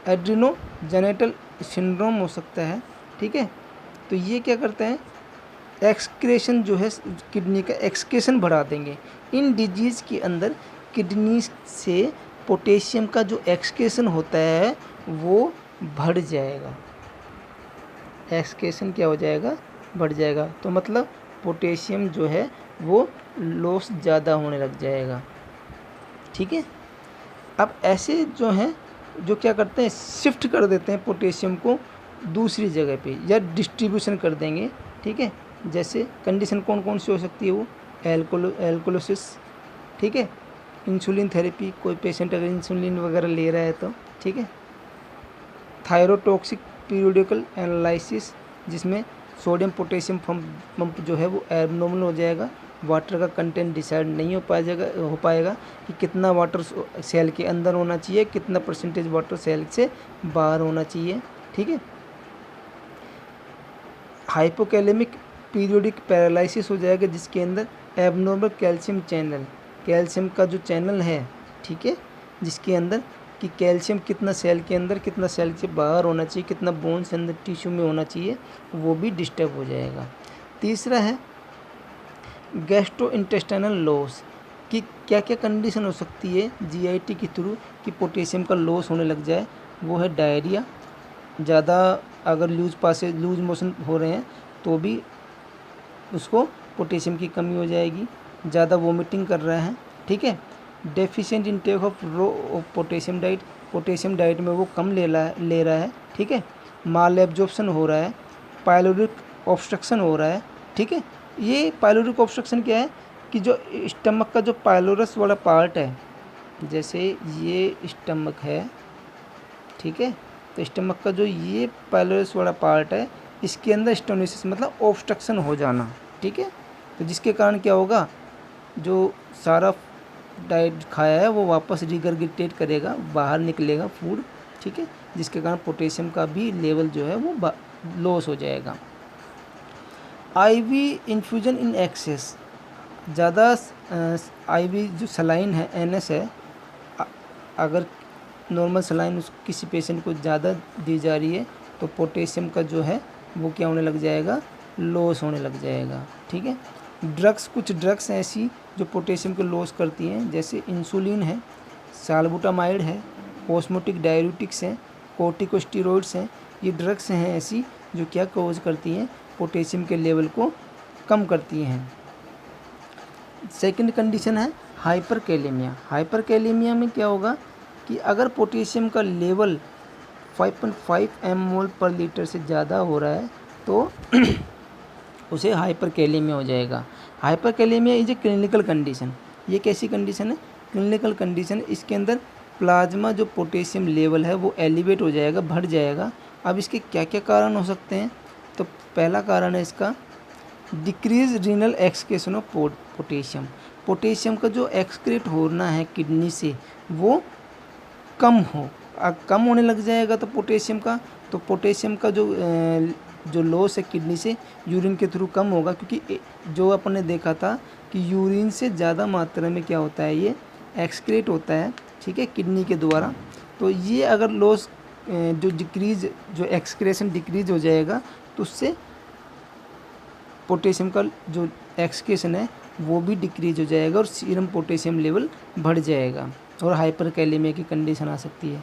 एड्रिनोजेनेटल सिंड्रोम हो सकता है, ठीक है। तो ये क्या करते हैं, एक्सक्रेशन जो है किडनी का एक्सक्रेशन बढ़ा देंगे। इन डिजीज़ के अंदर किडनी से पोटेशियम का जो एक्सक्रेशन होता है वो बढ़ जाएगा, एक्सक्रेशन क्या हो जाएगा, बढ़ जाएगा। तो मतलब पोटेशियम जो है वो लॉस ज़्यादा होने लग जाएगा, ठीक है। अब ऐसे जो हैं जो क्या करते हैं, शिफ्ट कर देते हैं पोटेशियम को दूसरी जगह पे या डिस्ट्रीब्यूशन कर देंगे। ठीक है, जैसे कंडीशन कौन कौन सी हो सकती है, वो एल्कोलोसिस, ठीक है, इंसुलिन थेरेपी, कोई पेशेंट अगर इंसुलिन वगैरह ले रहा है तो, ठीक है, थायरोटॉक्सिक पीरियोडिकल एनालिसिस, जिसमें सोडियम पोटेशियम पंप जो है वो एबनॉर्मल हो जाएगा, वाटर का कंटेंट डिसाइड नहीं हो पाएगा कि कितना वाटर सेल के अंदर होना चाहिए, कितना परसेंटेज वाटर सेल से बाहर होना चाहिए। ठीक है, हाइपोकैलेमिक पीरियोडिक पैरालिसिस हो जाएगा, जिसके अंदर एबनॉर्मल कैल्शियम चैनल, कैल्शियम का जो चैनल है, ठीक है, जिसके अंदर कि कैल्शियम कितना सेल के अंदर, कितना सेल से बाहर होना चाहिए, कितना बोन से अंदर टिश्यू में होना चाहिए, वो भी डिस्टर्ब हो जाएगा। तीसरा है गैस्ट्रोइंटेस्टाइनल लॉस, कि क्या क्या कंडीशन हो सकती है जीआईटी के थ्रू कि पोटेशियम का लॉस होने लग जाए। वो है डायरिया, ज़्यादा अगर लूज मोशन हो रहे हैं तो भी उसको पोटेशियम की कमी हो जाएगी। ज़्यादा वोमिटिंग कर रहा है, ठीक है, deficient intake of potassium diet, potassium diet में वो कम ले रहा है, ठीक है, माल एब्जॉर्प्शन हो रहा है, पाइलोरिक ऑब्स्ट्रक्शन हो रहा है। ठीक है, ये पाइलोरिक ऑब्स्ट्रक्शन क्या है कि जो स्टमक का जो पाइलोरस वाला पार्ट है, जैसे ये स्टमक है, ठीक है, तो स्टमक का जो ये पाइलोरस वाला पार्ट है, इसके अंदर स्टोनोसिस मतलब ऑब्स्ट्रक्शन हो जाना। ठीक है, तो जिसके कारण क्या होगा, जो सारा डाइट खाया है वो वापस रिगरगिटेट करेगा, बाहर निकलेगा फूड। ठीक है, जिसके कारण पोटेशियम का भी लेवल जो है वो लॉस हो जाएगा। आईवी इन्फ्यूजन इन एक्सेस, ज़्यादा आईवी जो सलाइन है, एनएस है, अगर नॉर्मल सलाइन किसी पेशेंट को ज़्यादा दी जा रही है तो पोटेशियम का जो है वो क्या होने लग जाएगा, लॉस होने लग जाएगा। ठीक है, ड्रग्स, कुछ ड्रग्स ऐसी जो पोटेशियम को लॉस करती हैं, जैसे इंसुलिन है, साल्बुटामाइड है, ऑस्मोटिक डाययूरेटिक्स हैं, कॉर्टिकोस्टेरॉइड्स हैं, ये ड्रग्स हैं ऐसी जो क्या कॉज करती हैं, पोटेशियम के लेवल को कम करती हैं। सेकंड कंडीशन है हाइपरकैलेमिया। हाइपरकैलेमिया में क्या होगा कि अगर पोटेशियम का लेवल 5.5 mmol पर लीटर से ज़्यादा हो रहा है तो उसे हाइपरकैलेमिया हो जाएगा। Hyperkalaemia is a clinical condition. ये कैसी कंडीशन है, क्लिनिकल कंडीशन। इसके अंदर प्लाज्मा जो पोटेशियम लेवल है वो एलिवेट हो जाएगा, बढ़ जाएगा। अब इसके क्या क्या कारण हो सकते हैं, तो पहला कारण है इसका decrease renal excretion of potassium. Potassium का जो एक्सक्रीट होना है किडनी से वो कम होने लग जाएगा। तो पोटेशियम का जो लॉस है किडनी से यूरिन के थ्रू कम होगा, क्योंकि जो अपन ने देखा था कि यूरिन से ज़्यादा मात्रा में क्या होता है, ये एक्सक्रीट होता है, ठीक है, किडनी के द्वारा। तो ये अगर लॉस जो एक्सक्रेशन डिक्रीज हो जाएगा तो उससे पोटेशियम का जो एक्सक्रेशन है वो भी डिक्रीज हो जाएगा और सीरम पोटेशियम लेवल बढ़ जाएगा और हाइपरकैलेमिया की कंडीशन आ सकती है।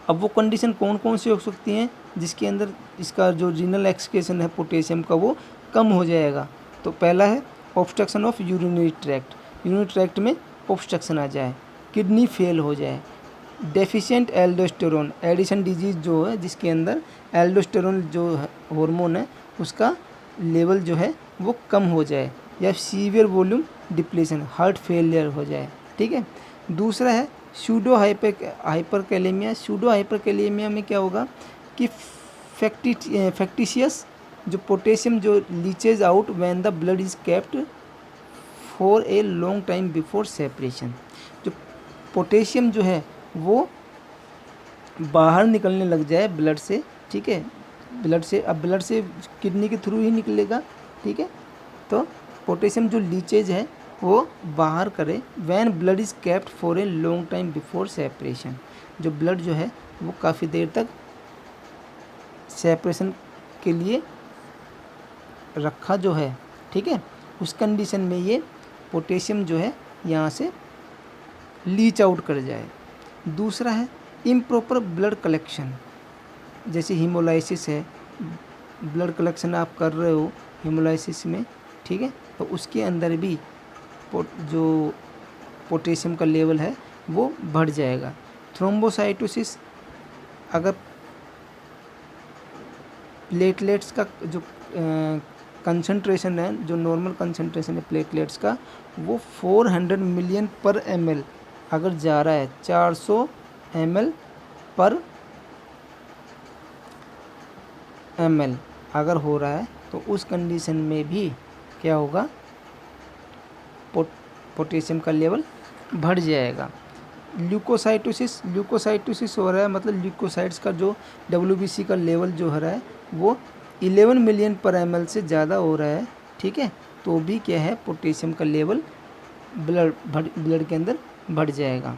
अब वो कंडीशन कौन कौन सी हो सकती हैं जिसके अंदर इसका जो रीनल एक्सक्रेशन है पोटेशियम का वो कम हो जाएगा। तो पहला है ऑब्स्ट्रक्शन ऑफ यूरिनरी ट्रैक्ट में ऑब्स्ट्रक्शन आ जाए, किडनी फेल हो जाए, डेफिशिएंट एल्डोस्टेरोन, एडिशन डिजीज़ जो है जिसके अंदर एल्डोस्टेरोन जो हार्मोन है उसका लेवल जो है वो कम हो जाए, या severe volume depletion, heart failure हो जाए। ठीक है, दूसरा है सूडो हाइपरकैलेमिया। सूडो हाइपरकैलेमिया में क्या होगा कि फैक्टिशियस जो पोटेशियम जो leeches out when the blood is kept for a long time before separation. जो पोटेशियम जो है वो बाहर निकलने लग जाए ब्लड से, ठीक है, ब्लड से किडनी के थ्रू ही निकलेगा। ठीक है, तो पोटेशियम जो लीचेज है वो बाहर करे when blood is kept for a long time before separation. जो ब्लड जो है वो काफ़ी देर तक सेपरेशन के लिए रखा जो है, ठीक है, उस कंडीशन में ये पोटेशियम जो है यहाँ से लीच आउट कर जाए। दूसरा है इम्प्रॉपर ब्लड कलेक्शन, जैसे हीमोलाइसिस है, ब्लड कलेक्शन आप कर रहे हो हीमोलाइसिस में, ठीक है, तो उसके अंदर भी जो पोटेशियम का लेवल है वो बढ़ जाएगा। थ्रोम्बोसाइटोसिस, अगर प्लेटलेट्स का जो कंसंट्रेशन है, जो नॉर्मल कंसंट्रेशन है प्लेटलेट्स का, वो 400 मिलियन पर ml अगर जा रहा है, 400 ml पर ml अगर हो रहा है, तो उस कंडीशन में भी क्या होगा, पोटेशियम का लेवल बढ़ जाएगा। ल्यूकोसाइटोसिस हो रहा है, मतलब ल्यूकोसाइट्स का जो WBC का लेवल जो हो रहा है वो 11 मिलियन पर ml से ज़्यादा हो रहा है, ठीक है, तो भी क्या है, पोटेशियम का लेवल ब्लड के अंदर बढ़ जाएगा।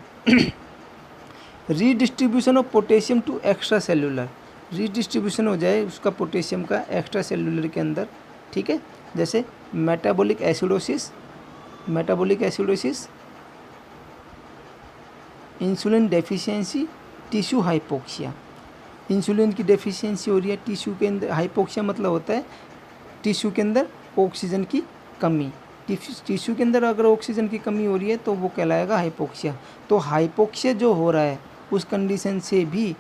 Redistribution of potassium to extra cellular, redistribution हो जाए उसका पोटेशियम का एक्स्ट्रा सेलुलर के अंदर, ठीक है, जैसे metabolic acidosis, insulin deficiency, tissue hypoxia. Insulin की डेफिशिएंसी हो रही है टिश्यू के अंदर, हाइपोक्सिया मतलब होता है टिश्यू के अंदर ऑक्सीजन की कमी। टिश्यू के अंदर अगर ऑक्सीजन की कमी हो रही है तो वो कहलाएगा हाइपोक्सिया। तो हाइपोक्सिया जो हो रहा है उस कंडीशन से भी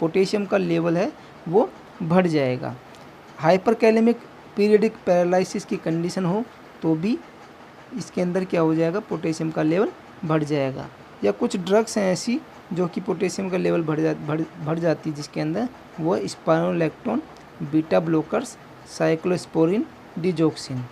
पोटेशियम का लेवल है वो बढ़ जाएगा। हाइपरकैलेमिक पीरियडिक पैरालिसिस की कंडीशन हो तो भी इसके अंदर क्या हो जाएगा, पोटेशियम का लेवल बढ़ जाएगा। या कुछ ड्रग्स हैं ऐसी जो कि पोटेशियम का लेवल बढ़ जाती है, जिसके अंदर वो spironolactone, beta blockers, cyclosporine, digoxin.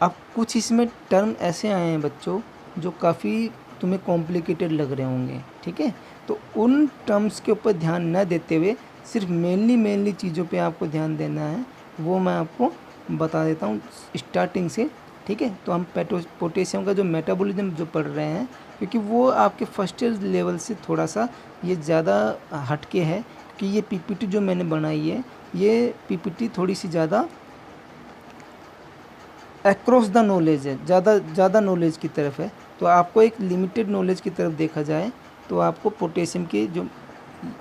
अब कुछ इसमें टर्म ऐसे आए हैं बच्चों जो काफ़ी तुम्हें कॉम्प्लिकेटेड लग रहे होंगे, ठीक है, तो उन टर्म्स के ऊपर ध्यान न देते हुए सिर्फ मेनली चीज़ों पे आपको ध्यान देना है, वो मैं आपको बता देता हूँ स्टार्टिंग से, ठीक है। तो हम पोटेशियम का जो मेटाबॉलिज्म जो पढ़ रहे हैं, क्योंकि वो आपके फर्स्ट ईयर लेवल से थोड़ा सा ये ज़्यादा हटके है, कि ये पीपीटी जो मैंने बनाई है, ये पीपीटी थोड़ी सी ज़्यादा अक्रॉस द नॉलेज है, ज़्यादा नॉलेज की तरफ है। तो आपको एक लिमिटेड नॉलेज की तरफ देखा जाए तो आपको पोटेशियम की जो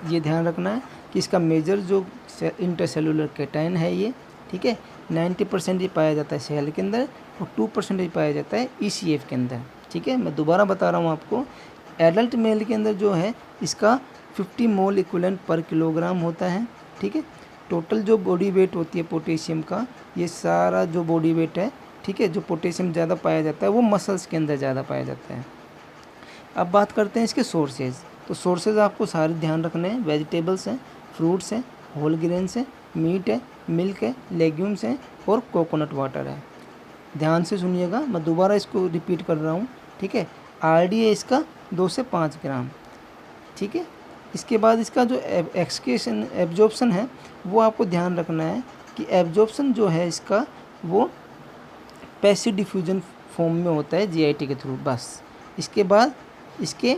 ये ध्यान रखना है कि इसका मेजर जो इंटरसेलुलर कैटायन है ये, ठीक है, 90% ये पाया जाता है सेल के अंदर और 2% ये पाया जाता है ECF के अंदर, ठीक है। मैं दोबारा बता रहा हूँ आपको, एडल्ट मेल के अंदर जो है इसका 50 मोल इक्विवेलेंट पर किलोग्राम होता है, ठीक है। टोटल जो बॉडी वेट होती है पोटेशियम का, ये सारा जो बॉडी वेट है, ठीक है, जो पोटेशियम ज़्यादा पाया जाता है वो मसल्स के अंदर ज़्यादा पाया जाता है। अब बात करते हैं इसके सोर्सेज। तो सोर्सेज आपको सारे ध्यान रखने हैं, वेजिटेबल्स हैं, फ्रूट्स हैं, होल ग्रेन्स हैं, मीट है, मिल्क है, लेग्यूम्स हैं और कोकोनट वाटर है। ध्यान से सुनिएगा, मैं दोबारा इसको रिपीट कर रहा हूँ, ठीक है। RD है इसका 2 से 5 ग्राम, ठीक है। इसके बाद इसका जो एब्जॉर्प्शन है वो आपको ध्यान रखना है कि एब्जॉर्प्शन जो है इसका वो पैसिव डिफ्यूजन फॉर्म में होता है GIT के थ्रू, बस। इसके बाद इसके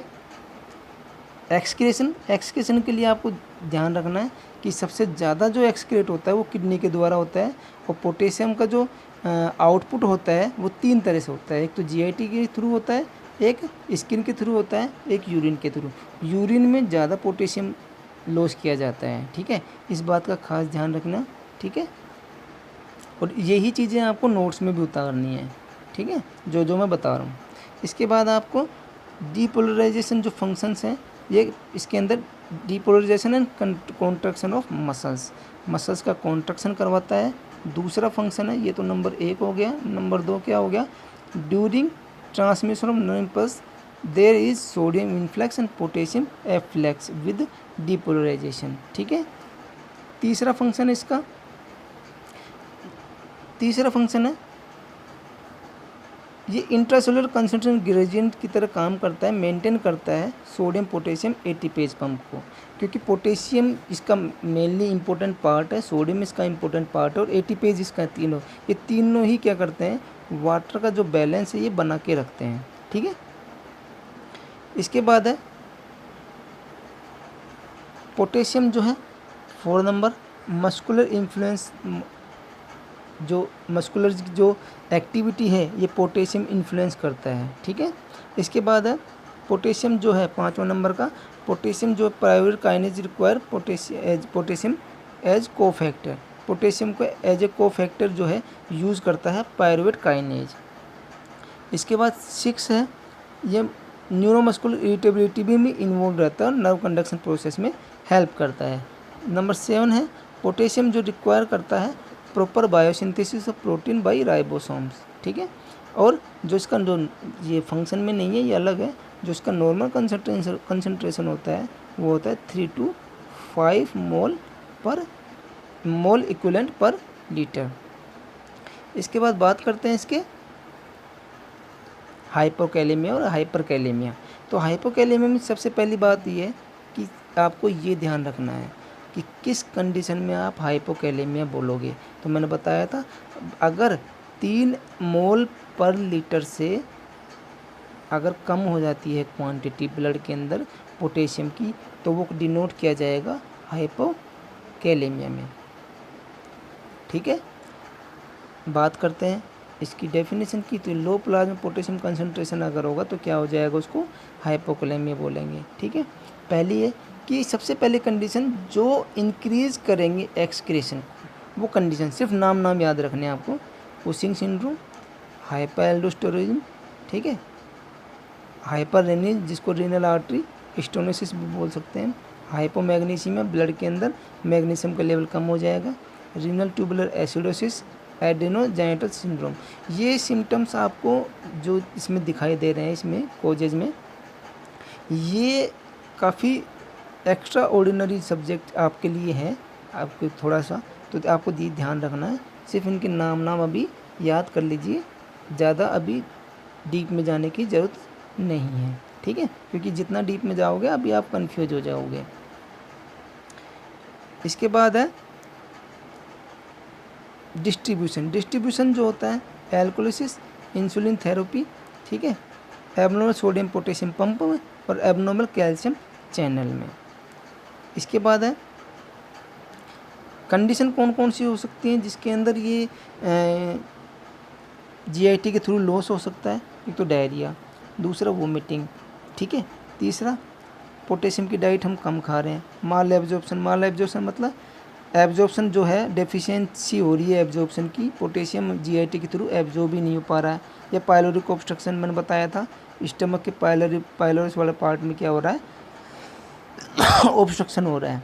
एक्सक्रेशन के लिए आपको ध्यान रखना है कि सबसे ज़्यादा जो एक्सक्रेट होता है वो किडनी के द्वारा होता है, और पोटेशियम का जो आउटपुट होता है वो 3 तरह से होता है। एक तो GIT के थ्रू होता है, एक स्किन के थ्रू होता है, एक यूरिन के थ्रू। यूरिन में ज़्यादा पोटेशियम लॉस किया जाता है, ठीक है, इस बात का खास ध्यान रखना, ठीक है। और यही चीज़ें आपको नोट्स में भी उतारनी है, ठीक है, जो मैं बता रहा हूँ। इसके बाद आपको डीपोलराइजेशन जो फंक्शंस हैं, ये इसके अंदर depolarization and contraction of muscles का कॉन्ट्रैक्शन करवाता है। दूसरा फंक्शन है, ये तो नंबर 1 हो गया। नंबर 2 क्या हो गया, during transmission of nerve impulse there is sodium influx and potassium efflux with depolarization, ठीक है। तीसरा फंक्शन है ये इंट्रासेलुलर कंसंट्रेशन ग्रेडियंट की तरह काम करता है, मेंटेन करता है सोडियम पोटेशियम एटीपेज पंप को, क्योंकि पोटेशियम इसका मेनली इंपॉर्टेंट पार्ट है, सोडियम इसका इंपॉर्टेंट पार्ट है और एटीपेज इसका ये तीनों ही क्या करते हैं, वाटर का जो बैलेंस है ये बना के रखते हैं, ठीक है। इसके बाद है पोटेशियम जो है 4 नंबर, मस्कुलर इन्फ्लुएंस, जो मस्कुलर जो एक्टिविटी है ये पोटेशियम इन्फ्लुएंस करता है, ठीक है। इसके बाद है पोटेशियम जो है 5वां नंबर का, पोटेशियम जो pyruvate kinase require potassium as cofactor, potassium को एज ए कोफैक्टर जो है यूज़ करता है पायरुवेट काइनेज। इसके बाद 6 है, ये न्यूरोमस्कुलर इरिटेबिलिटी भी में इन्वॉल्व रहता है और नर्व कंडक्शन प्रोसेस में हेल्प करता है। नंबर 7 है पोटेशियम, जो रिक्वायर करता है proper biosynthesis of protein by ribosomes, ठीक है। और जो इसका जो ये फंक्शन में नहीं है, ये अलग है। जो इसका नॉर्मल कंसंट्रेशन होता है वो होता है 3 to 5 मोल इक्विवेलेंट पर लीटर। इसके बाद बात करते हैं इसके हाइपोकैलेमिया और हाइपरकैलेमिया। तो हाइपोकैलेमिया में सबसे पहली बात ये है कि आपको ये ध्यान रखना है कि किस कंडीशन में आप हाइपोकैलेमिया बोलोगे। तो मैंने बताया था, अगर 3 मोल पर लीटर से अगर कम हो जाती है क्वांटिटी ब्लड के अंदर पोटेशियम की, तो वो डिनोट किया जाएगा हाइपोकैलेमिया में, ठीक है। बात करते हैं इसकी डेफिनेशन की। तो लो प्लाज्मा पोटेशियम कंसंट्रेशन अगर होगा तो क्या हो जाएगा, उसको हाइपोकैलेमिया बोलेंगे, ठीक है। पहली है कि सबसे पहले कंडीशन जो इंक्रीज करेंगे एक्सक्रीशन, वो कंडीशन सिर्फ नाम याद रखने हैं आपको। कुशिंग सिंड्रोम, हाइपरएल्डोस्टेरोनिज्म, ठीक है, हाइपररेनिन जिसको रीनल आर्टरी स्टोनोसिस भी बोल सकते हैं, हाइपोमैग्नीशियम, ब्लड के अंदर मैग्नीशियम का लेवल कम हो जाएगा, रीनल ट्यूबुलर एसिडोसिस, एडेनोजेनेटल सिंड्रोम। ये सिम्टम्स आपको जो इसमें दिखाई दे रहे हैं, इसमें कोजेज में, ये काफ़ी एक्स्ट्रा ऑर्डिनरी सब्जेक्ट आपके लिए है, आपको थोड़ा सा तो आपको ध्यान रखना है। सिर्फ इनके नाम अभी याद कर लीजिए, ज़्यादा अभी डीप में जाने की ज़रूरत नहीं है, ठीक है, क्योंकि जितना डीप में जाओगे अभी आप कंफ्यूज हो जाओगे। इसके बाद है डिस्ट्रीब्यूशन जो होता है एल्कोलिसिस, इंसुलिन थेरेपी, ठीक है, एबनॉर्मल सोडियम पोटेशियम पंप में और एबनॉर्मल कैल्शियम चैनल में। इसके बाद है कंडीशन कौन कौन सी हो सकती हैं जिसके अंदर ये जीआईटी के थ्रू लॉस हो सकता है। एक तो डायरिया, दूसरा वोमिटिंग, ठीक है, तीसरा पोटेशियम की डाइट हम कम खा रहे हैं, माल एब्जॉर्प्शन मतलब एब्जॉर्प्शन जो है डेफिशिएंसी हो रही है एब्जॉर्प्शन की, पोटेशियम जीआईटी के थ्रू एब्जॉर्ब ही नहीं हो पा रहा है। या पाइलोरिक ऑब्स्ट्रक्शन मैंने बताया था, स्टमक के पाइलोरिस वाले पार्ट में क्या हो रहा है ऑब्स्ट्रक्शन हो रहा है।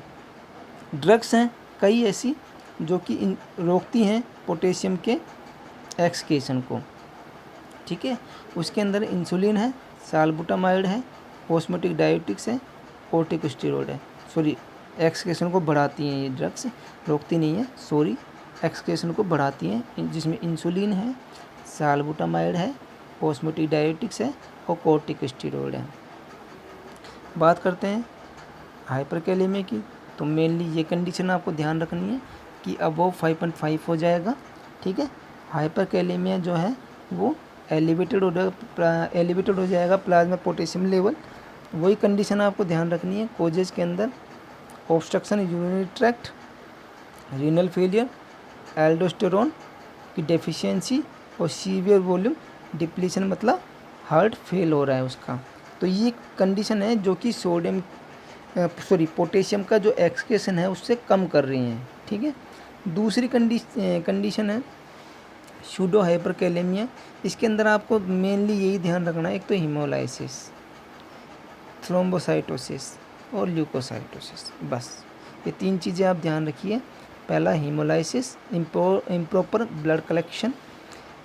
ड्रग्स हैं कई ऐसी जो कि रोकती हैं पोटेशियम के एक्सक्रीशन को, ठीक है। उसके अंदर इंसुलिन है, साल्बुटामाइड है, ऑस्मोटिक डायोटिक्स है, कोर्टिकोस्टेरॉइड है। सॉरी, एक्सक्रीशन को बढ़ाती हैं ये ड्रग्स, रोकती नहीं है, सॉरी, एक्सक्रीशन को बढ़ाती हैं, जिसमें इंसुलिन है, साल्बुटामाइड है, ऑस्मोटिक डायोटिक्स है और कोर्टिकोस्टेरॉइड है। बात करते हैं हाइपरकैलेमिया की। तो मेनली ये कंडीशन आपको ध्यान रखनी है कि अबव 5.5 हो जाएगा, ठीक है। हाइपरकैलेमिया जो है वो एलिवेटेड हो जाएगा प्लाज्मा पोटेशियम लेवल, वही कंडीशन आपको ध्यान रखनी है। कोजेज के अंदर obstruction urinary tract, renal failure, aldosterone की डेफिशिएंसी और सीवियर वॉल्यूम डिप्लीशन, मतलब हार्ट फेल हो रहा है उसका। तो ये कंडीशन है जो कि पोटेशियम का जो एक्सक्रीशन है उससे कम कर रही हैं, ठीक है। दूसरी कंडीशन है सूडो हाइपरकैलेमिया। इसके अंदर आपको मेनली यही ध्यान रखना है, एक तो हीमोलाइसिस, थ्रोम्बोसाइटोसिस और ल्यूकोसाइटोसिस, बस ये 3 चीज़ें आप ध्यान रखिए। पहला हीमोलाइसिस, इम्प्रॉपर ब्लड कलेक्शन,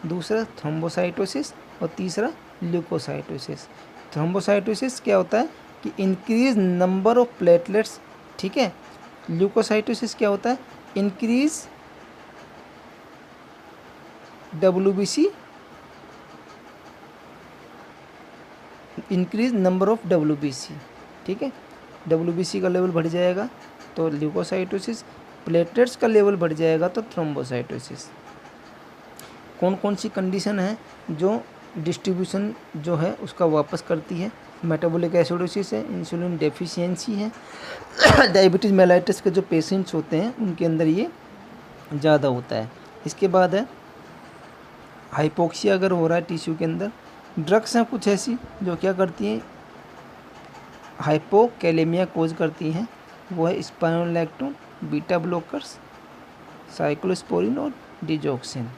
दूसरा थ्रोम्बोसाइटोसिस और तीसरा ल्यूकोसाइटोसिस। थ्रोम्बोसाइटोसिस क्या होता है कि इंक्रीज नंबर ऑफ प्लेटलेट्स, ठीक है। ल्यूकोसाइटोसिस क्या होता है, increase WBC, increase number of WBC, ठीक है। WBC का लेवल बढ़ जाएगा तो ल्यूकोसाइटोसिस, प्लेटलेट्स का लेवल बढ़ जाएगा तो थ्रोम्बोसाइटोसिस। कौन कौन सी कंडीशन है जो डिस्ट्रीब्यूशन जो है उसका वापस करती है। मेटाबॉलिक एसिडोसिस है, इंसुलिन डेफिशिएंसी है, डायबिटीज़ मेलाइटिस के जो पेशेंट्स होते हैं उनके अंदर ये ज़्यादा होता है। इसके बाद है हाइपोक्सिया अगर हो रहा है टिश्यू के अंदर। ड्रग्स हैं कुछ ऐसी जो क्या करती हैं, हाइपोकैलेमिया कोज करती हैं, वो है स्पाइनोलैक्टोन, बीटा ब्लॉकर्स, साइक्लोस्पोरिन और डिजोक्सिन।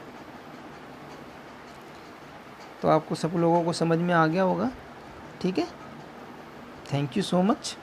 तो आपको सब लोगों को समझ में आ गया होगा। ठीक है, थैंक यू सो मच।